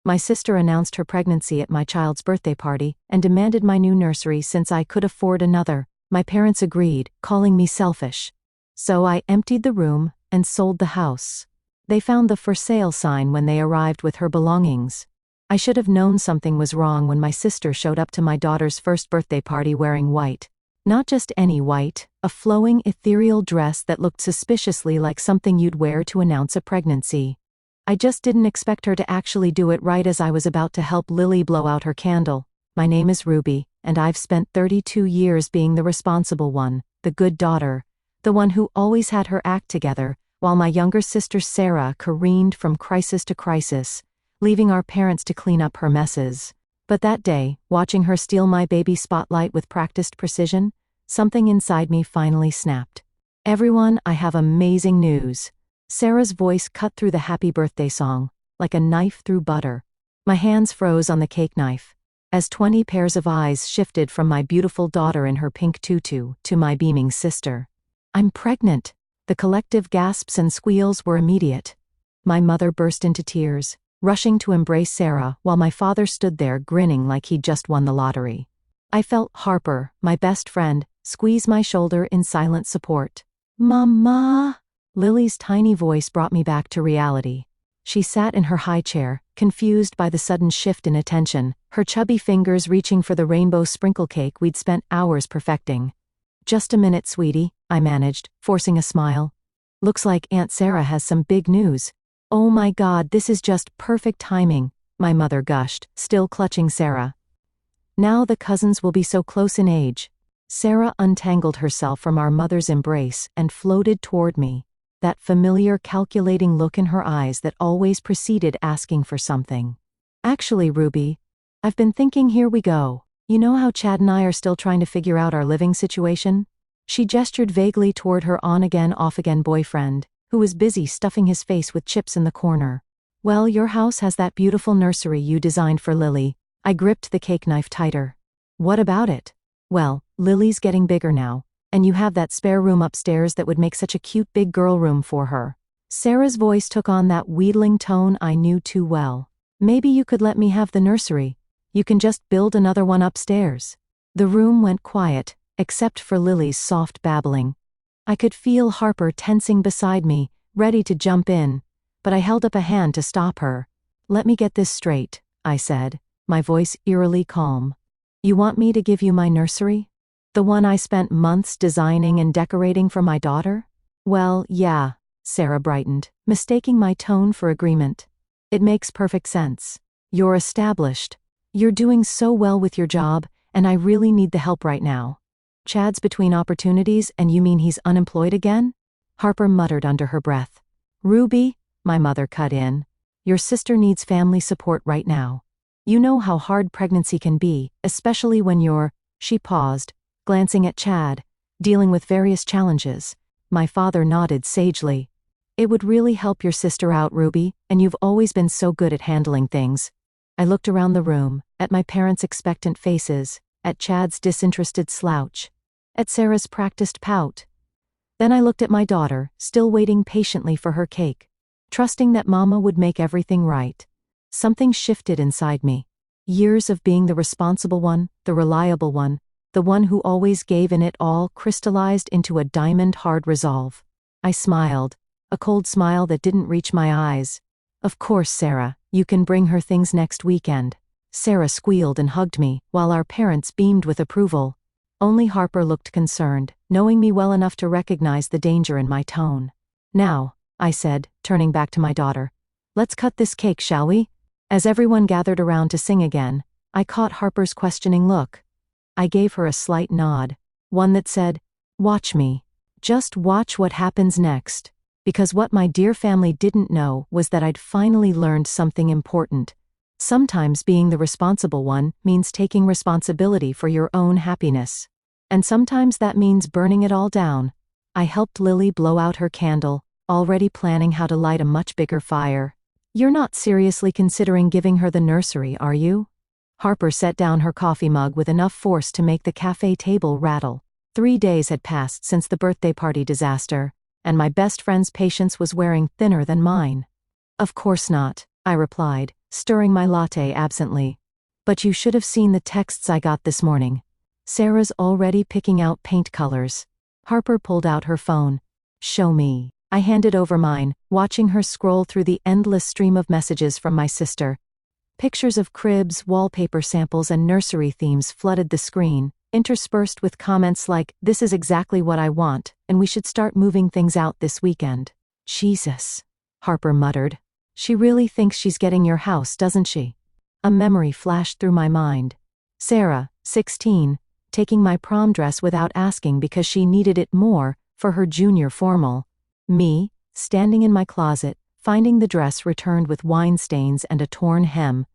My sister announced her pregnancy at my child's birthday party and demanded my new nursery since I could afford another. My parents agreed, calling me selfish. So I emptied the room and sold the house. They found the for sale sign when they arrived with her belongings. I should have known something was wrong when my sister showed up to my daughter's first birthday party wearing white. Not just any white, a flowing ethereal dress that looked suspiciously like something you'd wear to announce a pregnancy. I just didn't expect her to actually do it right as I was about to help Lily blow out her candle. My name is Ruby, and I've spent 32 years being the responsible one, the good daughter, the one who always had her act together, while my younger sister Sarah careened from crisis to crisis, leaving our parents to clean up her messes. But that day, watching her steal my baby spotlight with practiced precision, something inside me finally snapped. Everyone, I have amazing news. Sarah's voice cut through the happy birthday song, like a knife through butter. My hands froze on the cake knife, as 20 pairs of eyes shifted from my beautiful daughter in her pink tutu to my beaming sister. I'm pregnant. The collective gasps and squeals were immediate. My mother burst into tears, rushing to embrace Sarah while my father stood there grinning like he'd just won the lottery. I felt Harper, my best friend, squeeze my shoulder in silent support. Mama! Lily's tiny voice brought me back to reality. She sat in her high chair, confused by the sudden shift in attention, her chubby fingers reaching for the rainbow sprinkle cake we'd spent hours perfecting. Just a minute, sweetie, I managed, forcing a smile. Looks like Aunt Sarah has some big news. Oh my God, this is just perfect timing, my mother gushed, still clutching Sarah. Now the cousins will be so close in age. Sarah untangled herself from our mother's embrace and floated toward me, that familiar calculating look in her eyes that always preceded asking for something. Actually, Ruby, I've been thinking, here we go. You know how Chad and I are still trying to figure out our living situation? She gestured vaguely toward her on-again, off-again boyfriend, who was busy stuffing his face with chips in the corner. Well, your house has that beautiful nursery you designed for Lily. I gripped the cake knife tighter. What about it? Well, Lily's getting bigger now, and you have that spare room upstairs that would make such a cute big girl room for her. Sarah's voice took on that wheedling tone I knew too well. Maybe you could let me have the nursery. You can just build another one upstairs. The room went quiet, except for Lily's soft babbling. I could feel Harper tensing beside me, ready to jump in, but I held up a hand to stop her. Let me get this straight, I said, my voice eerily calm. You want me to give you my nursery? The one I spent months designing and decorating for my daughter? Well, yeah, Sarah brightened, mistaking my tone for agreement. It makes perfect sense. You're established. You're doing so well with your job, and I really need the help right now. Chad's between opportunities, and you mean he's unemployed again? Harper muttered under her breath. Ruby, my mother cut in. Your sister needs family support right now. You know how hard pregnancy can be, especially when you're, she paused, glancing at Chad, dealing with various challenges. My father nodded sagely. It would really help your sister out, Ruby, and you've always been so good at handling things. I looked around the room, at my parents' expectant faces, at Chad's disinterested slouch, at Sarah's practiced pout. Then I looked at my daughter, still waiting patiently for her cake, trusting that Mama would make everything right. Something shifted inside me. Years of being the responsible one, the reliable one, the one who always gave in it all crystallized into a diamond-hard resolve. I smiled, a cold smile that didn't reach my eyes. Of course, Sarah, you can bring her things next weekend. Sarah squealed and hugged me, while our parents beamed with approval. Only Harper looked concerned, knowing me well enough to recognize the danger in my tone. Now, I said, turning back to my daughter, let's cut this cake, shall we? As everyone gathered around to sing again, I caught Harper's questioning look. I gave her a slight nod, one that said, watch me. Just watch what happens next. Because what my dear family didn't know was that I'd finally learned something important. Sometimes being the responsible one means taking responsibility for your own happiness. And sometimes that means burning it all down. I helped Lily blow out her candle, already planning how to light a much bigger fire. You're not seriously considering giving her the nursery, are you? Harper set down her coffee mug with enough force to make the cafe table rattle. 3 days had passed since the birthday party disaster, and my best friend's patience was wearing thinner than mine. Of course not, I replied, stirring my latte absently. But you should have seen the texts I got this morning. Sarah's already picking out paint colors. Harper pulled out her phone. Show me. I handed over mine, watching her scroll through the endless stream of messages from my sister. Pictures of cribs, wallpaper samples, and nursery themes flooded the screen, interspersed with comments like, "This is exactly what I want, and we should start moving things out this weekend." Jesus, Harper muttered. She really thinks she's getting your house, doesn't she? A memory flashed through my mind. Sarah, 16, taking my prom dress without asking because she needed it more for her junior formal. Me, standing in my closet, finding the dress returned with wine stains and a torn hem.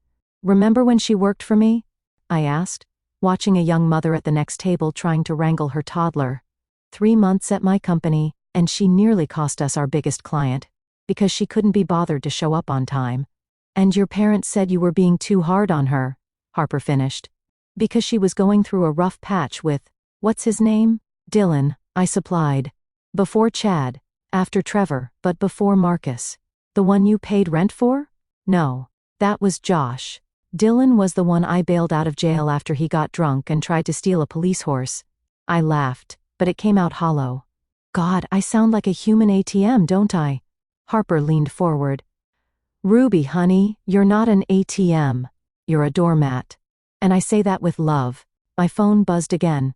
Remember when she worked for me? I asked, watching a young mother at the next table trying to wrangle her toddler. 3 months at my company, and she nearly cost us our biggest client, because she couldn't be bothered to show up on time. And your parents said you were being too hard on her, Harper finished. Because she was going through a rough patch with, what's his name? Dylan, I supplied. Before Chad, after Trevor, but before Marcus. The one you paid rent for? No, that was Josh. Dylan was the one I bailed out of jail after he got drunk and tried to steal a police horse. I laughed, but it came out hollow. God, I sound like a human ATM, don't I? Harper leaned forward. Ruby, honey, you're not an ATM. You're a doormat. And I say that with love. My phone buzzed again.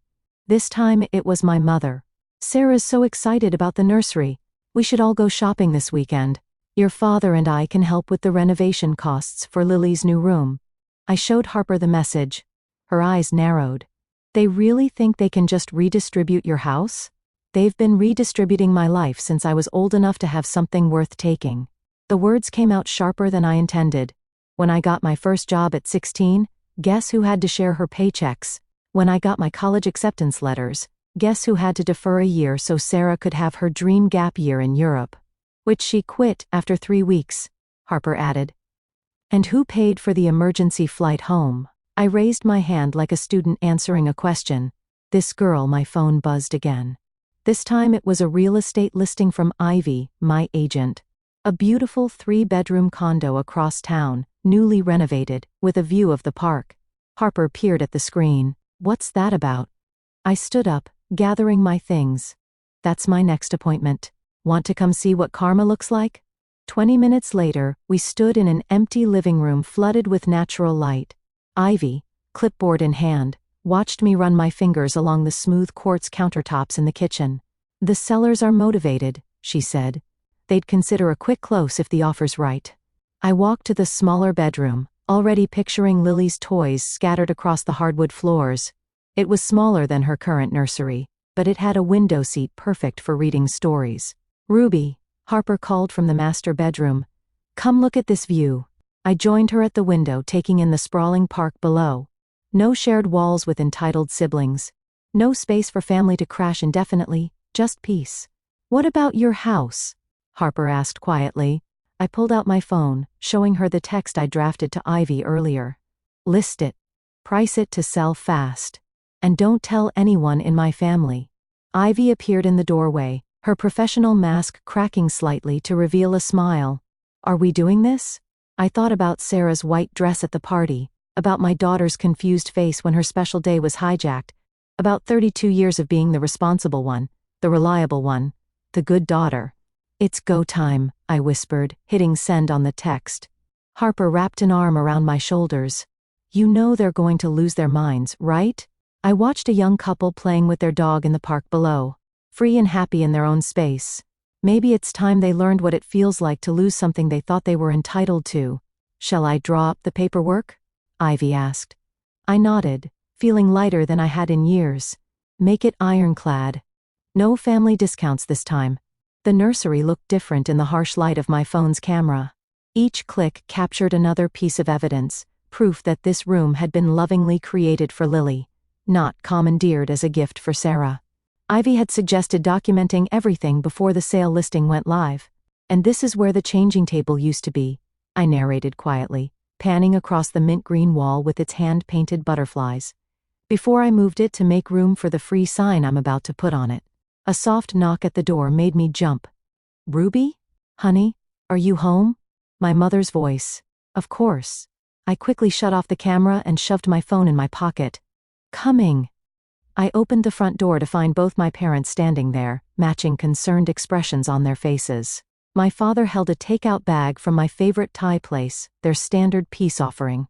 This time it was my mother. Sarah's so excited about the nursery. We should all go shopping this weekend. Your father and I can help with the renovation costs for Lily's new room. I showed Harper the message. Her eyes narrowed. They really think they can just redistribute your house? They've been redistributing my life since I was old enough to have something worth taking. The words came out sharper than I intended. When I got my first job at 16, guess who had to share her paychecks? When I got my college acceptance letters, guess who had to defer a year so Sarah could have her dream gap year in Europe? Which she quit after 3 weeks, Harper added. And who paid for the emergency flight home? I raised my hand like a student answering a question. This girl, my phone buzzed again. This time it was a real estate listing from Ivy, my agent. A beautiful 3-bedroom condo across town, newly renovated, with a view of the park. Harper peered at the screen. What's that about? I stood up, gathering my things. That's my next appointment. Want to come see what karma looks like? 20 minutes later, we stood in an empty living room flooded with natural light. Ivy, clipboard in hand, watched me run my fingers along the smooth quartz countertops in the kitchen. The sellers are motivated, she said. They'd consider a quick close if the offer's right. I walked to the smaller bedroom, already picturing Lily's toys scattered across the hardwood floors. It was smaller than her current nursery, but it had a window seat perfect for reading stories. Ruby, Harper called from the master bedroom. Come look at this view. I joined her at the window, taking in the sprawling park below. No shared walls with entitled siblings. No space for family to crash indefinitely, just peace. What about your house? Harper asked quietly. I pulled out my phone, showing her the text I drafted to Ivy earlier. List it. Price it to sell fast. And don't tell anyone in my family. Ivy appeared in the doorway, her professional mask cracking slightly to reveal a smile. Are we doing this? I thought about Sarah's white dress at the party, about my daughter's confused face when her special day was hijacked, about 32 years of being the responsible one, the reliable one, the good daughter. It's go time, I whispered, hitting send on the text. Harper wrapped an arm around my shoulders. You know they're going to lose their minds, right? I watched a young couple playing with their dog in the park below, free and happy in their own space. Maybe it's time they learned what it feels like to lose something they thought they were entitled to. Shall I draw up the paperwork? Ivy asked. I nodded, feeling lighter than I had in years. Make it ironclad. No family discounts this time. The nursery looked different in the harsh light of my phone's camera. Each click captured another piece of evidence, proof that this room had been lovingly created for Lily, not commandeered as a gift for Sarah. Ivy had suggested documenting everything before the sale listing went live. And this is where the changing table used to be, I narrated quietly, panning across the mint green wall with its hand-painted butterflies. Before I moved it to make room for the free sign I'm about to put on it. A soft knock at the door made me jump. Ruby? Honey, are you home? My mother's voice. Of course. I quickly shut off the camera and shoved my phone in my pocket. Coming. I opened the front door to find both my parents standing there, matching concerned expressions on their faces. My father held a takeout bag from my favorite Thai place, their standard peace offering.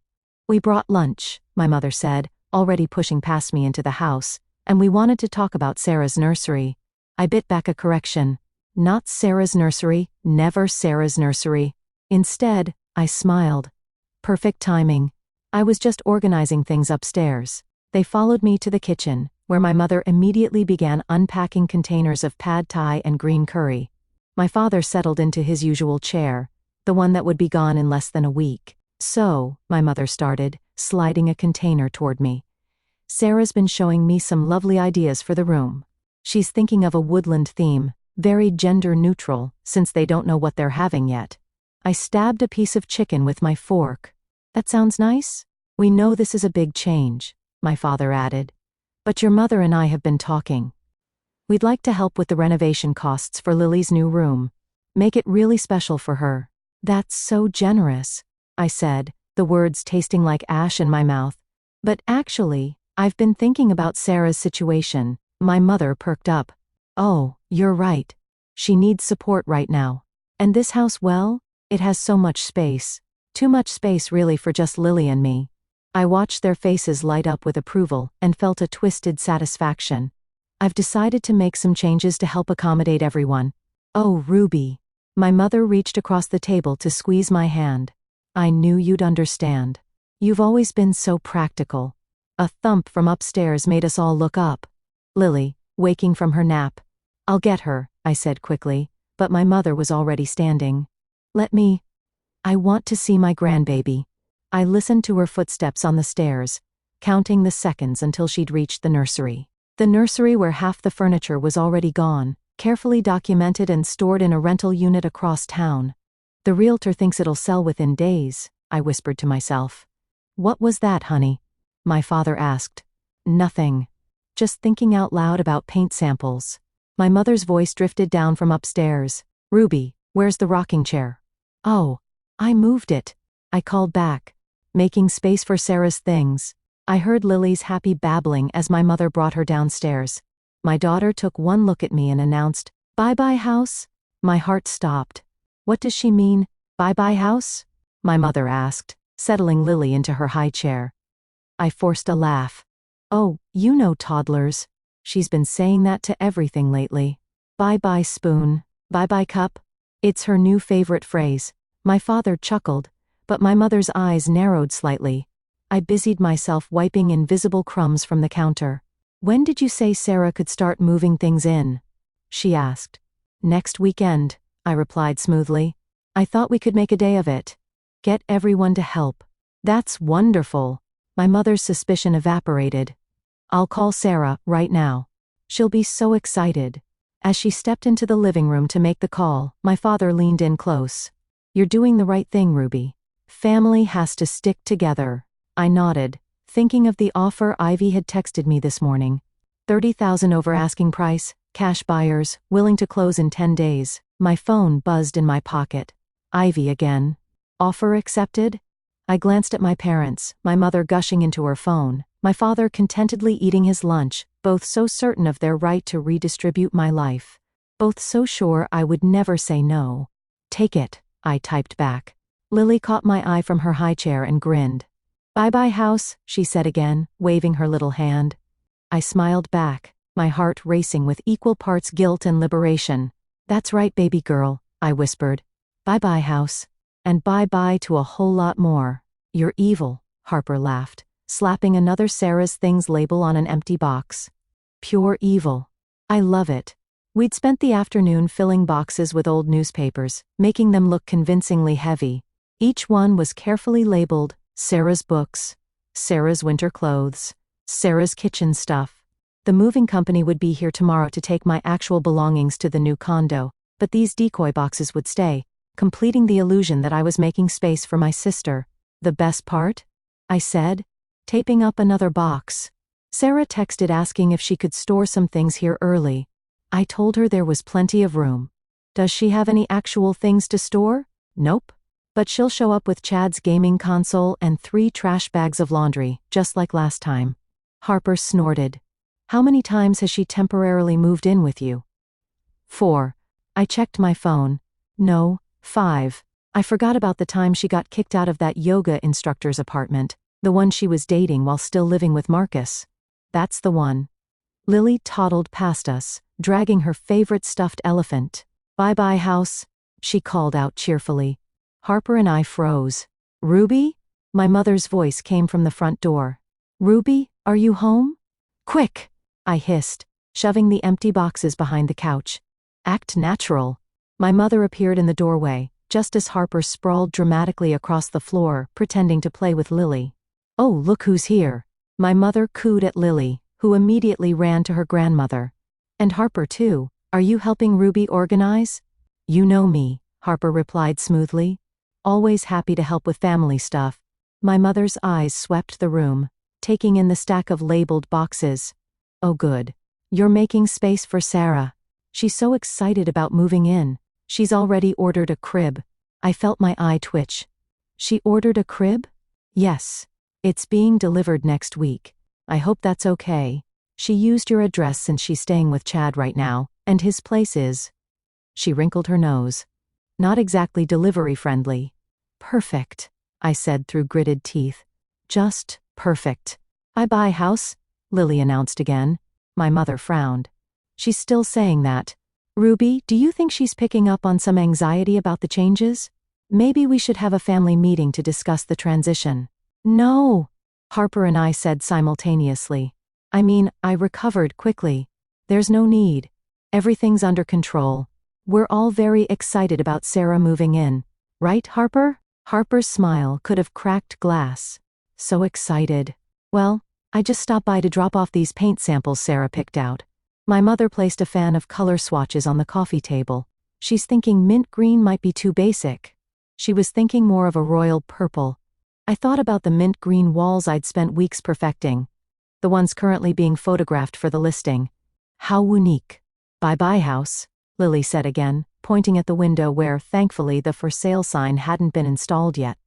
We brought lunch, my mother said, already pushing past me into the house, and we wanted to talk about Sarah's nursery. I bit back a correction. Not Sarah's nursery, never Sarah's nursery. Instead, I smiled. Perfect timing. I was just organizing things upstairs. They followed me to the kitchen, where my mother immediately began unpacking containers of pad thai and green curry. My father settled into his usual chair, the one that would be gone in less than a week. So, my mother started, sliding a container toward me. Sarah's been showing me some lovely ideas for the room. She's thinking of a woodland theme, very gender neutral, since they don't know what they're having yet. I stabbed a piece of chicken with my fork. That sounds nice? We know this is a big change, my father added. But your mother and I have been talking. We'd like to help with the renovation costs for Lily's new room. Make it really special for her. That's so generous, I said, the words tasting like ash in my mouth. But actually, I've been thinking about Sarah's situation. My mother perked up. Oh, you're right. She needs support right now. And this house, well, it has so much space. Too much space really for just Lily and me. I watched their faces light up with approval and felt a twisted satisfaction. I've decided to make some changes to help accommodate everyone. Oh, Ruby. My mother reached across the table to squeeze my hand. I knew you'd understand. You've always been so practical. A thump from upstairs made us all look up. Lily, waking from her nap. I'll get her, I said quickly, but my mother was already standing. I want to see my grandbaby. I listened to her footsteps on the stairs, counting the seconds until she'd reached the nursery. The nursery where half the furniture was already gone, carefully documented and stored in a rental unit across town. The realtor thinks it'll sell within days, I whispered to myself. What was that, honey? My father asked. Nothing. Just thinking out loud about paint samples. My mother's voice drifted down from upstairs. Ruby, where's the rocking chair? Oh, I moved it. I called back, making space for Sarah's things. I heard Lily's happy babbling as my mother brought her downstairs. My daughter took one look at me and announced, "Bye-bye, house." My heart stopped. What does she mean, bye-bye, house? My mother asked, settling Lily into her high chair. I forced a laugh. Oh, you know toddlers. She's been saying that to everything lately. Bye-bye spoon, bye-bye cup. It's her new favorite phrase. My father chuckled, but my mother's eyes narrowed slightly. I busied myself wiping invisible crumbs from the counter. When did you say Sarah could start moving things in? She asked. Next weekend, I replied smoothly. I thought we could make a day of it. Get everyone to help. That's wonderful. My mother's suspicion evaporated. I'll call Sarah right now. She'll be so excited. As she stepped into the living room to make the call, my father leaned in close. You're doing the right thing, Ruby. Family has to stick together. I nodded, thinking of the offer Ivy had texted me this morning. 30,000 over asking price, cash buyers, willing to close in 10 days. My phone buzzed in my pocket. Ivy again. Offer accepted? I glanced at my parents, my mother gushing into her phone, my father contentedly eating his lunch, both so certain of their right to redistribute my life. Both so sure I would never say no. Take it, I typed back. Lily caught my eye from her high chair and grinned. Bye-bye, house, she said again, waving her little hand. I smiled back, my heart racing with equal parts guilt and liberation. That's right, baby girl, I whispered. Bye-bye, house. And bye-bye to a whole lot more. You're evil, Harper laughed, slapping another Sarah's Things label on an empty box. Pure evil. I love it. We'd spent the afternoon filling boxes with old newspapers, making them look convincingly heavy. Each one was carefully labeled, Sarah's books, Sarah's winter clothes, Sarah's kitchen stuff. The moving company would be here tomorrow to take my actual belongings to the new condo, but these decoy boxes would stay, completing the illusion that I was making space for my sister. The best part? I said, taping up another box. Sarah texted asking if she could store some things here early. I told her there was plenty of room. Does she have any actual things to store? Nope. But she'll show up with Chad's gaming console and 3 trash bags of laundry, just like last time. Harper snorted. How many times has she temporarily moved in with you? 4. I checked my phone. No, 5. I forgot about the time she got kicked out of that yoga instructor's apartment, the one she was dating while still living with Marcus. That's the one. Lily toddled past us, dragging her favorite stuffed elephant. Bye-bye, house, she called out cheerfully. Harper and I froze. Ruby? My mother's voice came from the front door. Ruby, are you home? Quick, I hissed, shoving the empty boxes behind the couch. Act natural. My mother appeared in the doorway, just as Harper sprawled dramatically across the floor, pretending to play with Lily. Oh, look who's here. My mother cooed at Lily, who immediately ran to her grandmother. And Harper too. Are you helping Ruby organize? You know me, Harper replied smoothly. Always happy to help with family stuff. My mother's eyes swept the room, taking in the stack of labeled boxes. Oh good. You're making space for Sarah. She's so excited about moving in. She's already ordered a crib. I felt my eye twitch. She ordered a crib? Yes. It's being delivered next week. I hope that's okay. She used your address since she's staying with Chad right now, and his place is. She wrinkled her nose. Not exactly delivery friendly. Perfect, I said through gritted teeth. Just perfect. Bye-bye, house, Lily announced again. My mother frowned. She's still saying that. Ruby, do you think she's picking up on some anxiety about the changes? Maybe we should have a family meeting to discuss the transition. No, Harper and I said simultaneously. I mean, I recovered quickly. There's no need. Everything's under control. We're all very excited about Sarah moving in. Right, Harper? Harper's smile could have cracked glass. So excited. Well, I just stopped by to drop off these paint samples Sarah picked out. My mother placed a fan of color swatches on the coffee table. She's thinking mint green might be too basic. She was thinking more of a royal purple. I thought about the mint green walls I'd spent weeks perfecting. The ones currently being photographed for the listing. How unique. Bye-bye, house, Lily said again, pointing at the window where, thankfully, the for sale sign hadn't been installed yet.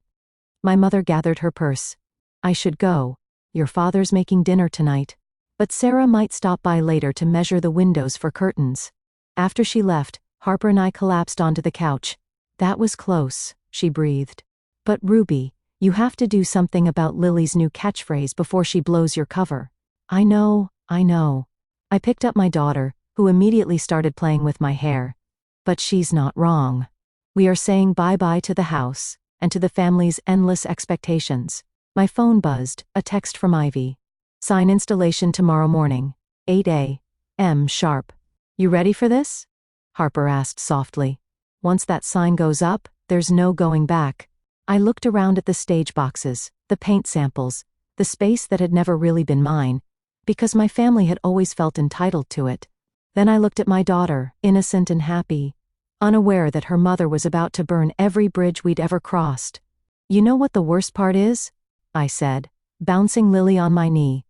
My mother gathered her purse. I should go. Your father's making dinner tonight. But Sarah might stop by later to measure the windows for curtains. After she left, Harper and I collapsed onto the couch. That was close, she breathed. But Ruby, you have to do something about Lily's new catchphrase before she blows your cover. I know. I picked up my daughter, who immediately started playing with my hair. But she's not wrong. We are saying bye-bye to the house, and to the family's endless expectations. My phone buzzed, a text from Ivy. Sign installation tomorrow morning, 8 a.m. sharp. You ready for this? Harper asked softly. Once that sign goes up, there's no going back. I looked around at the stage boxes, the paint samples, the space that had never really been mine, because my family had always felt entitled to it. Then I looked at my daughter, innocent and happy, unaware that her mother was about to burn every bridge we'd ever crossed. You know what the worst part is? I said, bouncing Lily on my knee.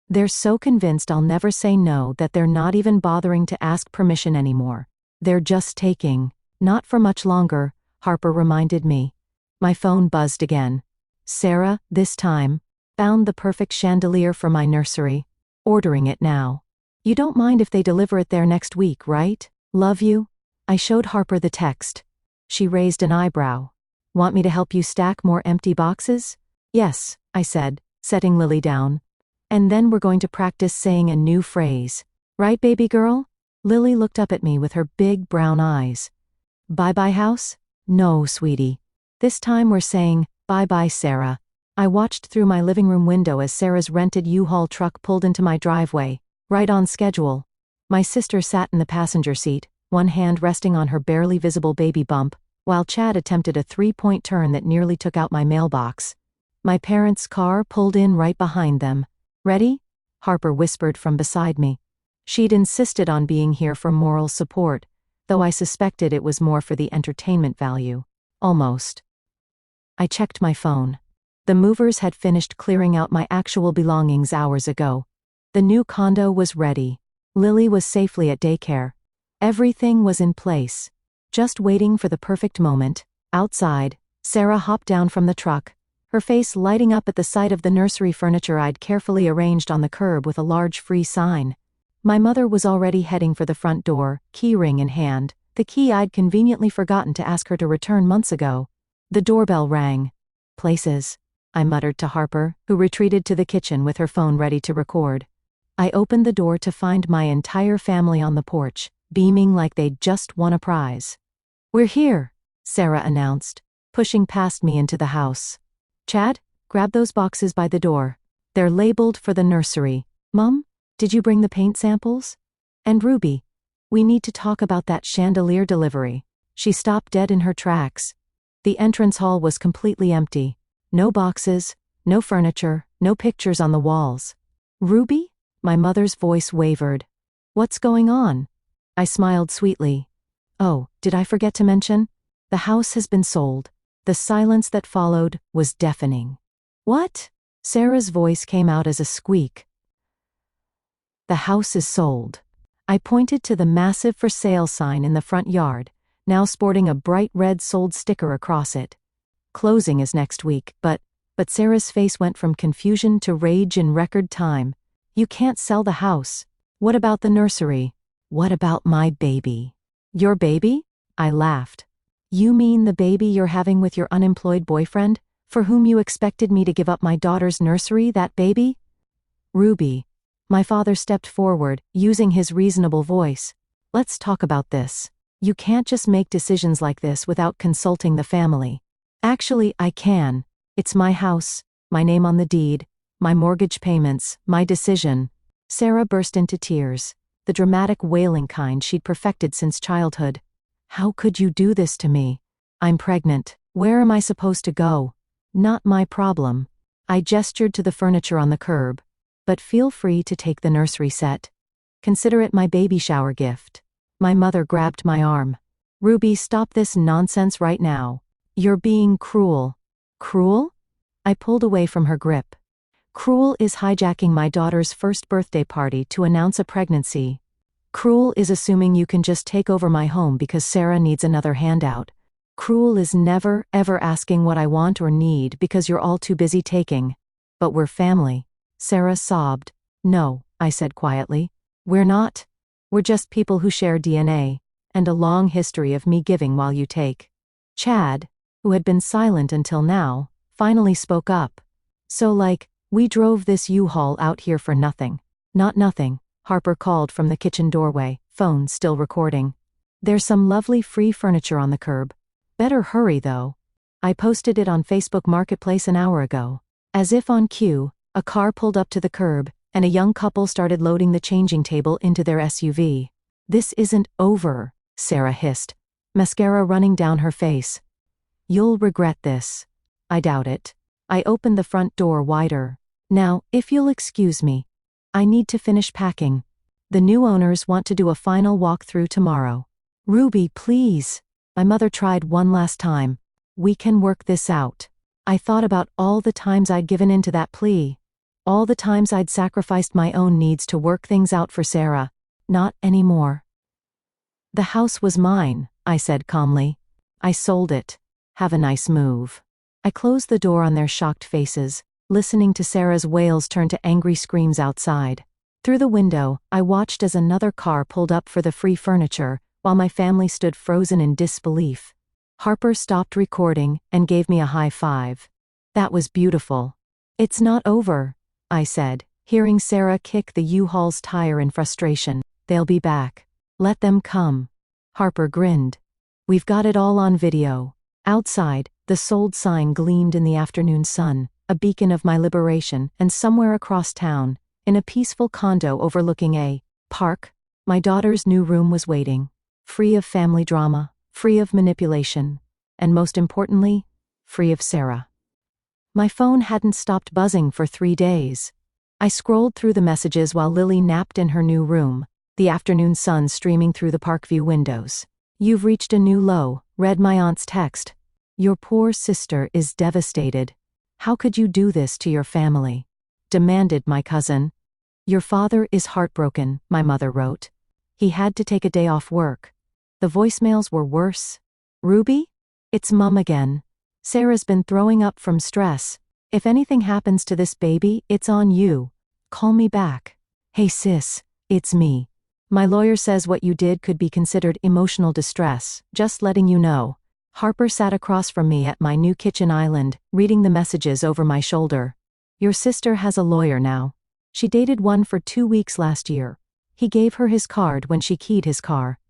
They're so convinced I'll never say no that they're not even bothering to ask permission anymore. They're just taking. Not for much longer, Harper reminded me. My phone buzzed again. Sarah, this time, found the perfect chandelier for my nursery. Ordering it now. You don't mind if they deliver it there next week, right? Love you? I showed Harper the text. She raised an eyebrow. Want me to help you stack more empty boxes? Yes, I said, setting Lily down. And then we're going to practice saying a new phrase. Right, baby girl? Lily looked up at me with her big brown eyes. Bye-bye, house? No, sweetie. This time we're saying, bye-bye, Sarah. I watched through my living room window as Sarah's rented U-Haul truck pulled into my driveway, right on schedule. My sister sat in the passenger seat, one hand resting on her barely visible baby bump, while Chad attempted a 3-point turn that nearly took out my mailbox. My parents' car pulled in right behind them. Ready? Harper whispered from beside me. She'd insisted on being here for moral support, though I suspected it was more for the entertainment value. Almost. I checked my phone. The movers had finished clearing out my actual belongings hours ago. The new condo was ready. Lily was safely at daycare. Everything was in place. Just waiting for the perfect moment. Outside, Sarah hopped down from the truck, her face lighting up at the sight of the nursery furniture I'd carefully arranged on the curb with a large free sign. My mother was already heading for the front door, keyring in hand, the key I'd conveniently forgotten to ask her to return months ago. The doorbell rang. "Places," I muttered to Harper, who retreated to the kitchen with her phone ready to record. I opened the door to find my entire family on the porch, beaming like they'd just won a prize. "We're here," Sarah announced, pushing past me into the house. "Chad, grab those boxes by the door. They're labeled for the nursery. Mum, did you bring the paint samples? And Ruby, we need to talk about that chandelier delivery." She stopped dead in her tracks. The entrance hall was completely empty. No boxes, no furniture, no pictures on the walls. "Ruby?" My mother's voice wavered. "What's going on?" I smiled sweetly. "Oh, did I forget to mention? The house has been sold." The silence that followed was deafening. "What?" Sarah's voice came out as a squeak. "The house is sold." I pointed to the massive for sale sign in the front yard, now sporting a bright red sold sticker across it. "Closing is next week, but Sarah's face went from confusion to rage in record time. "You can't sell the house. What about the nursery? What about my baby?" "Your baby?" I laughed. "You mean the baby you're having with your unemployed boyfriend, for whom you expected me to give up my daughter's nursery, that baby?" "Ruby." My father stepped forward, using his reasonable voice. "Let's talk about this. You can't just make decisions like this without consulting the family." "Actually, I can. It's my house, my name on the deed, my mortgage payments, my decision." Sarah burst into tears, the dramatic wailing kind she'd perfected since childhood. "How could you do this to me? I'm pregnant. Where am I supposed to go?" "Not my problem." I gestured to the furniture on the curb. "But feel free to take the nursery set. Consider it my baby shower gift." My mother grabbed my arm. "Ruby, stop this nonsense right now. You're being cruel." "Cruel?" I pulled away from her grip. "Cruel is hijacking my daughter's first birthday party to announce a pregnancy. Cruel is assuming you can just take over my home because Sarah needs another handout. Cruel is never, ever asking what I want or need because you're all too busy taking. But we're family." Sarah sobbed. "No," I said quietly. "We're not. We're just people who share DNA, and a long history of me giving while you take." Chad, who had been silent until now, finally spoke up. "So we drove this U-Haul out here for nothing." "Not nothing," Harper called from the kitchen doorway, phone still recording. "There's some lovely free furniture on the curb. Better hurry though. I posted it on Facebook Marketplace an hour ago." As if on cue, a car pulled up to the curb, and a young couple started loading the changing table into their SUV. "This isn't over," Sarah hissed, mascara running down her face. "You'll regret this." "I doubt it." I opened the front door wider. "Now, if you'll excuse me, I need to finish packing. The new owners want to do a final walkthrough tomorrow." "Ruby, please." My mother tried one last time. "We can work this out." I thought about all the times I'd given in to that plea. All the times I'd sacrificed my own needs to work things out for Sarah. Not anymore. "The house was mine," I said calmly. "I sold it. Have a nice move." I closed the door on their shocked faces, listening to Sarah's wails turn to angry screams outside. Through the window, I watched as another car pulled up for the free furniture, while my family stood frozen in disbelief. Harper stopped recording and gave me a high five. "That was beautiful." "It's not over," I said, hearing Sarah kick the U-Haul's tire in frustration. "They'll be back. Let them come." Harper grinned. "We've got it all on video." Outside, the sold sign gleamed in the afternoon sun, a beacon of my liberation, and somewhere across town, in a peaceful condo overlooking a park, my daughter's new room was waiting. Free of family drama, free of manipulation, and most importantly, free of Sarah. My phone hadn't stopped buzzing for 3 days. I scrolled through the messages while Lily napped in her new room, the afternoon sun streaming through the Parkview windows. "You've reached a new low," read my aunt's text. "Your poor sister is devastated. How could you do this to your family?" demanded my cousin. "Your father is heartbroken," my mother wrote. "He had to take a day off work." The voicemails were worse. "Ruby? It's Mum again. Sarah's been throwing up from stress. If anything happens to this baby, it's on you. Call me back. Hey sis, it's me. My lawyer says what you did could be considered emotional distress, just letting you know. Harper sat across from me at my new kitchen island, reading the messages over my shoulder. Your sister has a lawyer now. She dated one for 2 weeks last year. He gave her his card when she keyed his car.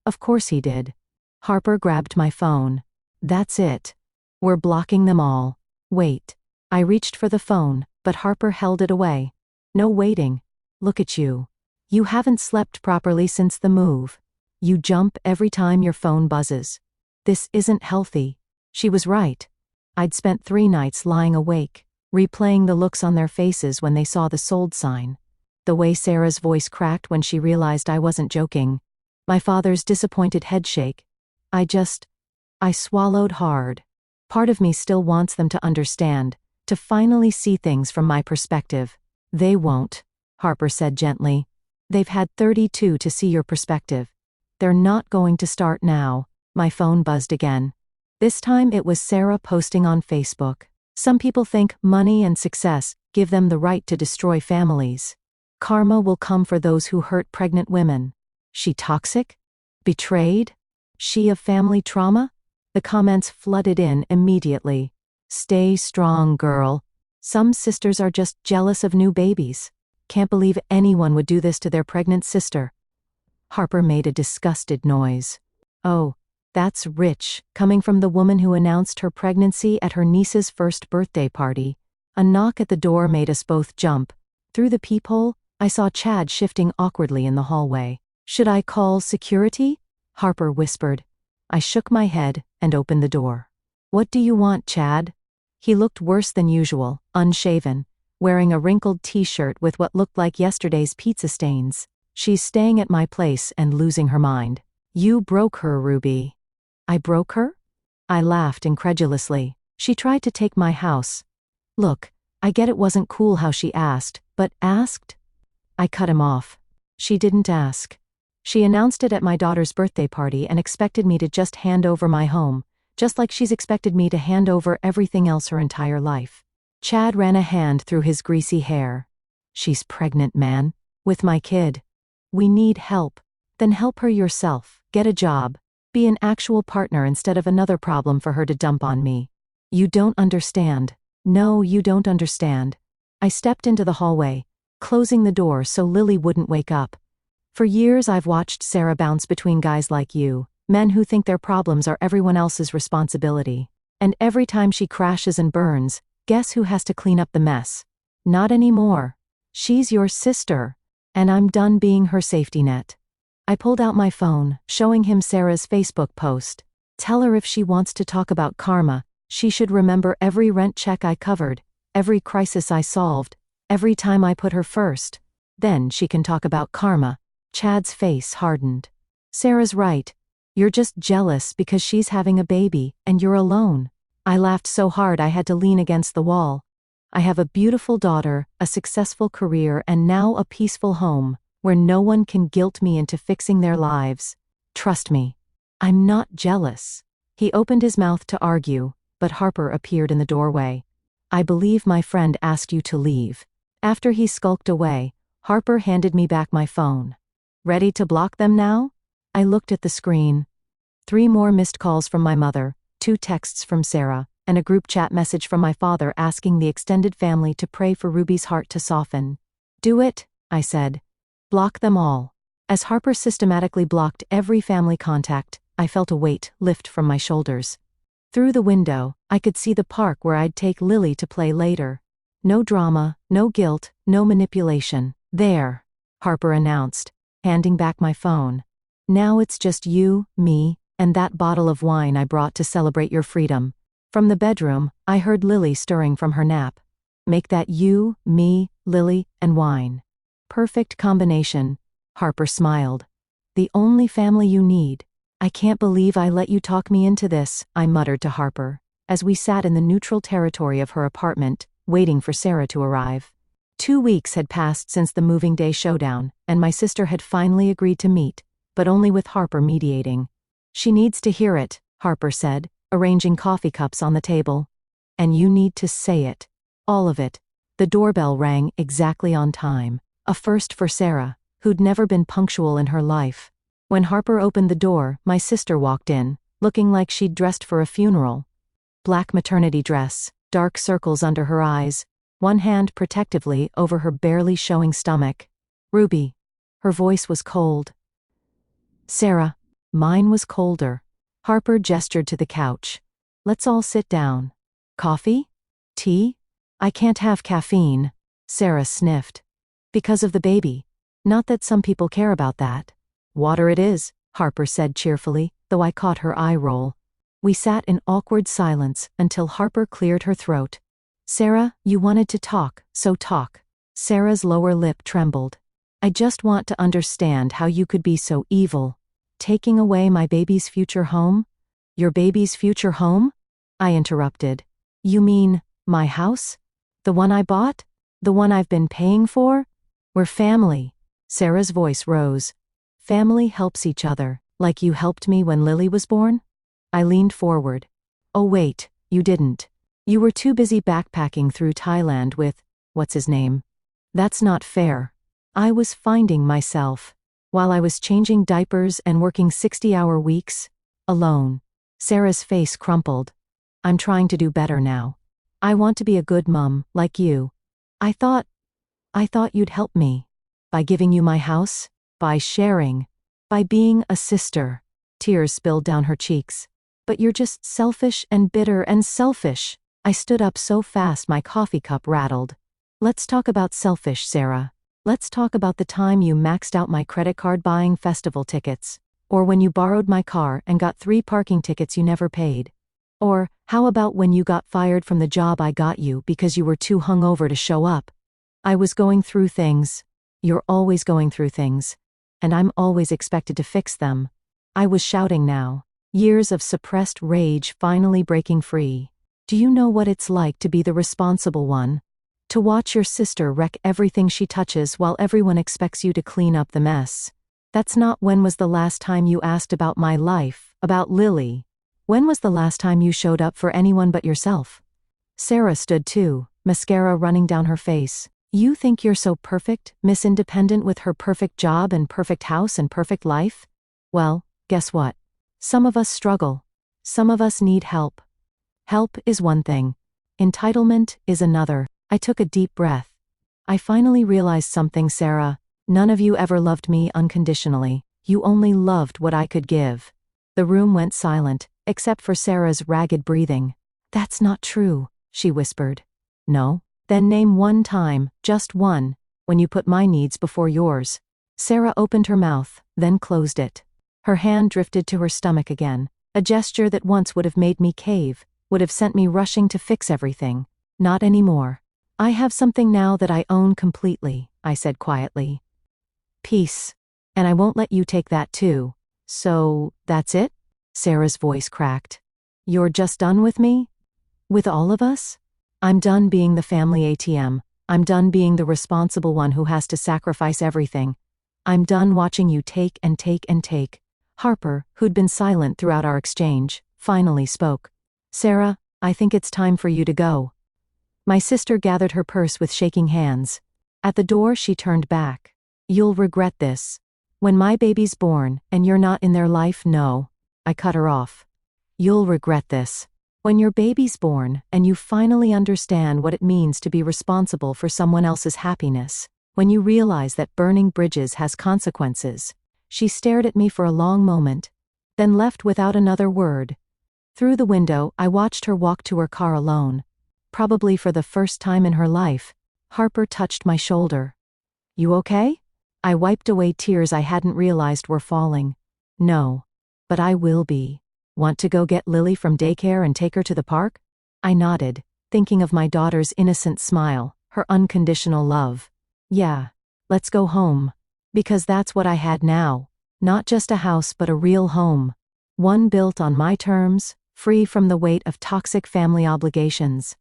Of course he did. Harper grabbed my phone. That's it. We're blocking them all. Wait. I reached for the phone, but Harper held it away. No waiting. Look at you. You haven't slept properly since the move. You jump every time your phone buzzes. This isn't healthy. She was right. I'd spent 3 nights lying awake, replaying the looks on their faces when they saw the sold sign. The way Sarah's voice cracked when she realized I wasn't joking. My father's disappointed headshake. I swallowed hard. Part of me still wants them to understand, to finally see things from my perspective. They won't, Harper said gently. They've had 32 to see your perspective. They're not going to start now. My phone buzzed again. This time it was Sarah posting on Facebook. Some people think money and success give them the right to destroy families. Karma will come for those who hurt pregnant women. She toxic? Betrayed? She of family trauma? The comments flooded in immediately. Stay strong, girl. Some sisters are just jealous of new babies. Can't believe anyone would do this to their pregnant sister. Harper made a disgusted noise. Oh, that's rich, coming from the woman who announced her pregnancy at her niece's first birthday party. A knock at the door made us both jump. Through the peephole, I saw Chad shifting awkwardly in the hallway. Should I call security? Harper whispered. I shook my head and opened the door. What do you want, Chad? He looked worse than usual, unshaven, wearing a wrinkled t-shirt with what looked like yesterday's pizza stains. She's staying at my place and losing her mind. You broke her, Ruby. I broke her? I laughed incredulously. She tried to take my house. Look, I get it wasn't cool how she asked, but asked? I cut him off. She didn't ask. She announced it at my daughter's birthday party and expected me to just hand over my home, just like she's expected me to hand over everything else her entire life. Chad ran a hand through his greasy hair. She's pregnant, man. With my kid. We need help. Then help her yourself. Get a job. Be an actual partner instead of another problem for her to dump on me. You don't understand. No, you don't understand. I stepped into the hallway, closing the door so Lily wouldn't wake up. For years I've watched Sarah bounce between guys like you, men who think their problems are everyone else's responsibility. And every time she crashes and burns, guess who has to clean up the mess? Not anymore. She's your sister. And I'm done being her safety net. I pulled out my phone, showing him Sarah's Facebook post. Tell her if she wants to talk about karma, she should remember every rent check I covered, every crisis I solved, every time I put her first. Then she can talk about karma. Chad's face hardened. Sarah's right. You're just jealous because she's having a baby, and you're alone. I laughed so hard I had to lean against the wall. I have a beautiful daughter, a successful career, and now a peaceful home, where no one can guilt me into fixing their lives. Trust me. I'm not jealous. He opened his mouth to argue, but Harper appeared in the doorway. I believe my friend asked you to leave. After he skulked away, Harper handed me back my phone. Ready to block them now? I looked at the screen. 3 more missed calls from my mother, 2 texts from Sarah, and a group chat message from my father asking the extended family to pray for Ruby's heart to soften. Do it, I said. Block them all. As Harper systematically blocked every family contact, I felt a weight lift from my shoulders. Through the window, I could see the park where I'd take Lily to play later. No drama, no guilt, no manipulation. There, Harper announced, handing back my phone. Now it's just you, me, and that bottle of wine I brought to celebrate your freedom. From the bedroom, I heard Lily stirring from her nap. Make that you, me, Lily, and wine. Perfect combination. Harper smiled. The only family you need. I can't believe I let you talk me into this, I muttered to Harper, as we sat in the neutral territory of her apartment, waiting for Sarah to arrive. 2 weeks had passed since the moving day showdown, and my sister had finally agreed to meet, but only with Harper mediating. She needs to hear it, Harper said, arranging coffee cups on the table. And you need to say it. All of it. The doorbell rang exactly on time. A first for Sarah, who'd never been punctual in her life. When Harper opened the door, my sister walked in, looking like she'd dressed for a funeral. Black maternity dress, dark circles under her eyes, one hand protectively over her barely showing stomach. Ruby. Her voice was cold. Sarah. Mine was colder. Harper gestured to the couch. Let's all sit down. Coffee? Tea? I can't have caffeine. Sarah sniffed. Because of the baby. Not that some people care about that. Water it is, Harper said cheerfully, though I caught her eye roll. We sat in awkward silence until Harper cleared her throat. Sarah, you wanted to talk, so talk. Sarah's lower lip trembled. I just want to understand how you could be so evil. Taking away my baby's future home? Your baby's future home? I interrupted. You mean, my house? The one I bought? The one I've been paying for? We're family. Sarah's voice rose. Family helps each other, like you helped me when Lily was born? I leaned forward. Oh wait, you didn't. You were too busy backpacking through Thailand with, what's his name? That's not fair. I was finding myself. While I was changing diapers and working 60-hour weeks, alone. Sarah's face crumpled. I'm trying to do better now. I want to be a good mom, like you. I thought you'd help me. By giving you my house, by sharing, by being a sister. Tears spilled down her cheeks. But you're just selfish and bitter and selfish. I stood up so fast my coffee cup rattled. Let's talk about selfish, Sarah. Let's talk about the time you maxed out my credit card buying festival tickets. Or when you borrowed my car and got 3 parking tickets you never paid. Or, how about when you got fired from the job I got you because you were too hungover to show up? I was going through things. You're always going through things. And I'm always expected to fix them. I was shouting now. Years of suppressed rage finally breaking free. Do you know what it's like to be the responsible one? To watch your sister wreck everything she touches while everyone expects you to clean up the mess. That's not when was the last time you asked about my life, about Lily. When was the last time you showed up for anyone but yourself? Sarah stood too, mascara running down her face. You think you're so perfect, Miss Independent with her perfect job and perfect house and perfect life? Well, guess what? Some of us struggle. Some of us need help. Help is one thing. Entitlement is another. I took a deep breath. I finally realized something, Sarah. None of you ever loved me unconditionally. You only loved what I could give. The room went silent, except for Sarah's ragged breathing. That's not true, she whispered. No? Then name one time, just one, when you put my needs before yours. Sarah opened her mouth, then closed it. Her hand drifted to her stomach again, a gesture that once would have made me cave, would have sent me rushing to fix everything. Not anymore. I have something now that I own completely, I said quietly. Peace. And I won't let you take that too. So, that's it? Sarah's voice cracked. You're just done with me? With all of us? I'm done being the family ATM. I'm done being the responsible one who has to sacrifice everything. I'm done watching you take and take and take. Harper, who'd been silent throughout our exchange, finally spoke. Sarah, I think it's time for you to go. My sister gathered her purse with shaking hands. At the door she turned back. You'll regret this. When my baby's born, and you're not in their life, no. I cut her off. You'll regret this. When your baby's born, and you finally understand what it means to be responsible for someone else's happiness. When you realize that burning bridges has consequences. She stared at me for a long moment, then left without another word. Through the window, I watched her walk to her car alone. Probably for the first time in her life, Harper touched my shoulder. You okay? I wiped away tears I hadn't realized were falling. No. But I will be. Want to go get Lily from daycare and take her to the park? I nodded, thinking of my daughter's innocent smile, her unconditional love. Yeah. Let's go home. Because that's what I had now. Not just a house but a real home. One built on my terms, free from the weight of toxic family obligations.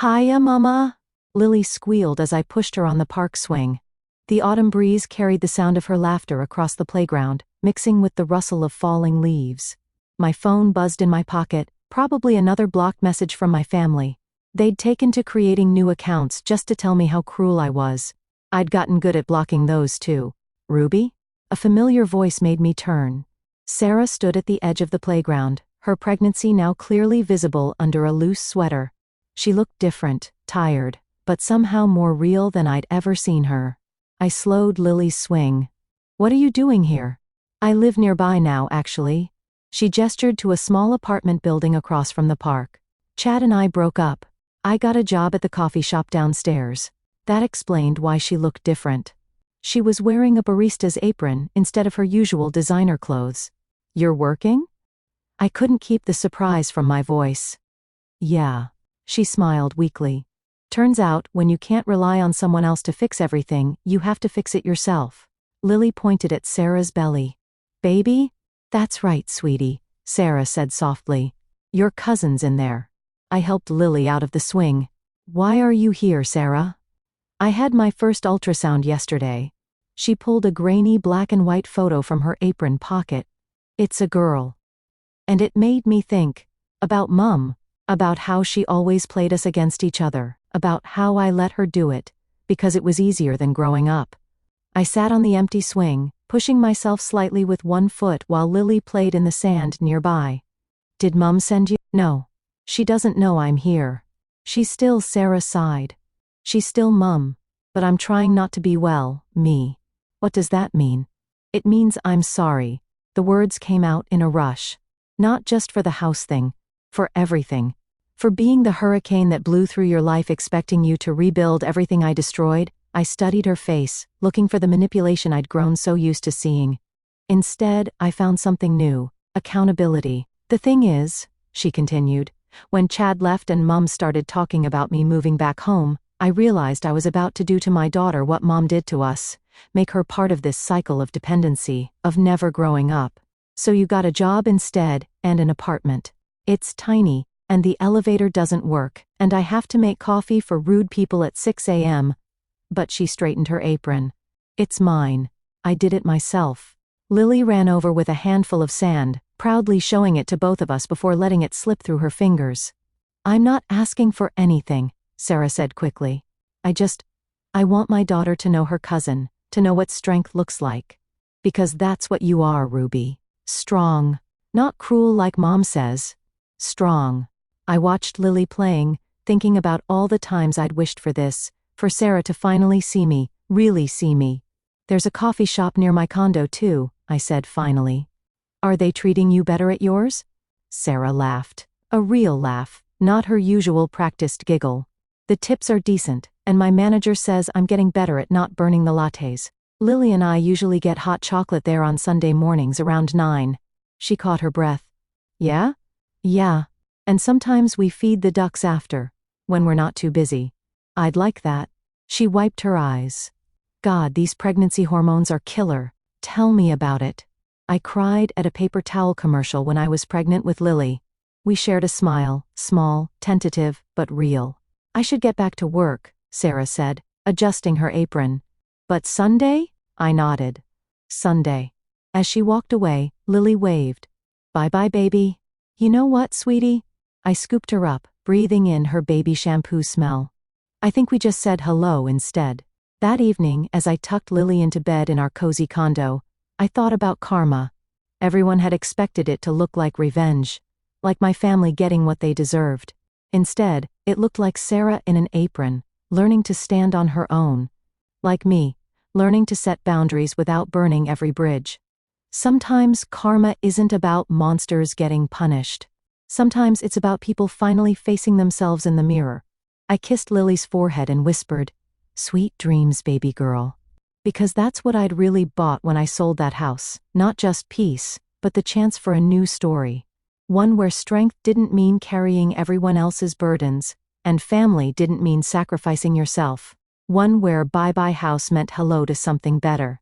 Hiya, Mama! Lily squealed as I pushed her on the park swing. The autumn breeze carried the sound of her laughter across the playground, mixing with the rustle of falling leaves. My phone buzzed in my pocket, Probably another blocked message from my family. They'd taken to creating new accounts just to tell me how cruel I was. I'd gotten good at blocking those too. Ruby? A familiar voice made me turn. Sarah stood at the edge of the playground, her pregnancy now clearly visible under a loose sweater. She looked different, tired, but somehow more real than I'd ever seen her. I slowed Lily's swing. "What are you doing here?" "I live nearby now, actually." She gestured to a small apartment building across from the park. "Chad and I broke up. I got a job at the coffee shop downstairs." That explained why she looked different. She was wearing a barista's apron instead of her usual designer clothes. "You're working?" I couldn't keep the surprise from my voice. "Yeah." She smiled weakly. "Turns out, when you can't rely on someone else to fix everything, you have to fix it yourself." Lily pointed at Sarah's belly. "Baby?" "That's right, sweetie," Sarah said softly. "Your cousin's in there." I helped Lily out of the swing. "Why are you here, Sarah?" "I had my first ultrasound yesterday." She pulled a grainy black and white photo from her apron pocket. "It's a girl." And it made me think. About Mum. About how she always played us against each other. About how I let her do it. Because it was easier than growing up. I sat on the empty swing, pushing myself slightly with one foot while Lily played in the sand nearby. "Did Mum send you?" "No. She doesn't know I'm here." "She's still," Sarah sighed. "She's still Mum. But I'm trying not to be me." "What does that mean?" "It means I'm sorry." The words came out in a rush. Not just for the house thing. For everything. For being the hurricane that blew through your life expecting you to rebuild everything I destroyed. I studied her face, looking for the manipulation I'd grown so used to seeing. Instead, I found something new. Accountability. "The thing is," she continued, "when Chad left and Mum started talking about me moving back home, I realized I was about to do to my daughter what Mom did to us. Make her part of this cycle of dependency, of never growing up. So you got a job instead, and an apartment. It's tiny, and the elevator doesn't work, and I have to make coffee for rude people at 6 a.m. But she straightened her apron. "It's mine. I did it myself." Lily ran over with a handful of sand, proudly showing it to both of us before letting it slip through her fingers. "I'm not asking for anything," Sarah said quickly. I want my daughter to know her cousin, to know what strength looks like. Because that's what you are, Ruby. Strong. Not cruel like Mom says. Strong." I watched Lily playing, thinking about all the times I'd wished for this, for Sarah to finally see me, really see me. "There's a coffee shop near my condo too," I said finally. "Are they treating you better at yours?" Sarah laughed. A real laugh, not her usual practiced giggle. "The tips are decent, and my manager says I'm getting better at not burning the lattes. Lily and I usually get hot chocolate there on Sunday mornings around 9. She caught her breath. "Yeah?" "Yeah. And sometimes we feed the ducks after, when we're not too busy." "I'd like that." She wiped her eyes. "God, these pregnancy hormones are killer. Tell me about it." I cried at a paper towel commercial when I was pregnant with Lily. We shared a smile, small, tentative, but real. "I should get back to work," Sarah said, adjusting her apron. "But Sunday?" I nodded. "Sunday." As she walked away, Lily waved. "Bye-bye, baby." "You know what, sweetie?" I scooped her up, breathing in her baby shampoo smell. "I think we just said hello instead." That evening, as I tucked Lily into bed in our cozy condo, I thought about karma. Everyone had expected it to look like revenge. Like my family getting what they deserved. Instead, it looked like Sarah in an apron, learning to stand on her own. Like me, learning to set boundaries without burning every bridge. Sometimes karma isn't about monsters getting punished. Sometimes it's about people finally facing themselves in the mirror. I kissed Lily's forehead and whispered, "Sweet dreams, baby girl." Because that's what I'd really bought when I sold that house. Not just peace, but the chance for a new story. One where strength didn't mean carrying everyone else's burdens, and family didn't mean sacrificing yourself. One where bye-bye house meant hello to something better.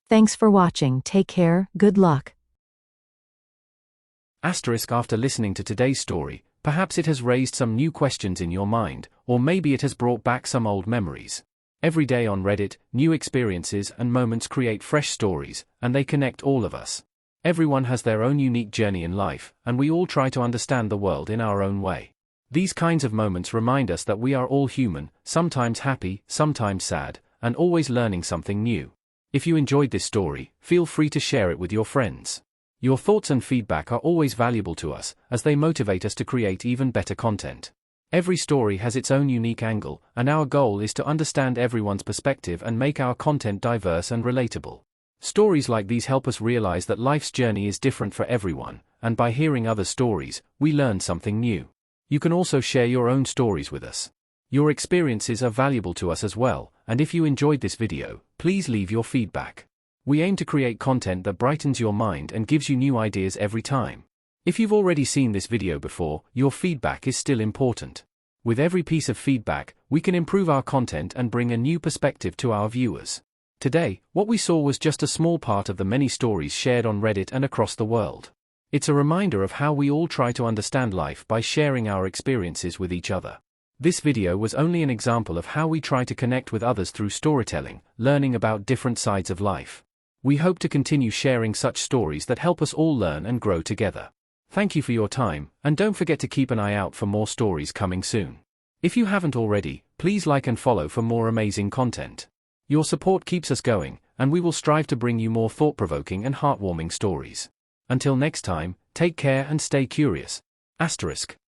Thanks for watching. Take care. Good luck. After listening to today's story, perhaps it has raised some new questions in your mind, or maybe it has brought back some old memories. Every day on Reddit, new experiences and moments create fresh stories, and they connect all of us. Everyone has their own unique journey in life, and we all try to understand the world in our own way. These kinds of moments remind us that we are all human, sometimes happy, sometimes sad, and always learning something new. If you enjoyed this story, feel free to share it with your friends. Your thoughts and feedback are always valuable to us, as they motivate us to create even better content. Every story has its own unique angle, and our goal is to understand everyone's perspective and make our content diverse and relatable. Stories like these help us realize that life's journey is different for everyone, and by hearing other stories, we learn something new. You can also share your own stories with us. Your experiences are valuable to us as well, and if you enjoyed this video, please leave your feedback. We aim to create content that brightens your mind and gives you new ideas every time. If you've already seen this video before, your feedback is still important. With every piece of feedback, we can improve our content and bring a new perspective to our viewers. Today, what we saw was just a small part of the many stories shared on Reddit and across the world. It's a reminder of how we all try to understand life by sharing our experiences with each other. This video was only an example of how we try to connect with others through storytelling, learning about different sides of life. We hope to continue sharing such stories that help us all learn and grow together. Thank you for your time, and don't forget to keep an eye out for more stories coming soon. If you haven't already, please like and follow for more amazing content. Your support keeps us going, and we will strive to bring you more thought-provoking and heartwarming stories. Until next time, take care and stay curious. **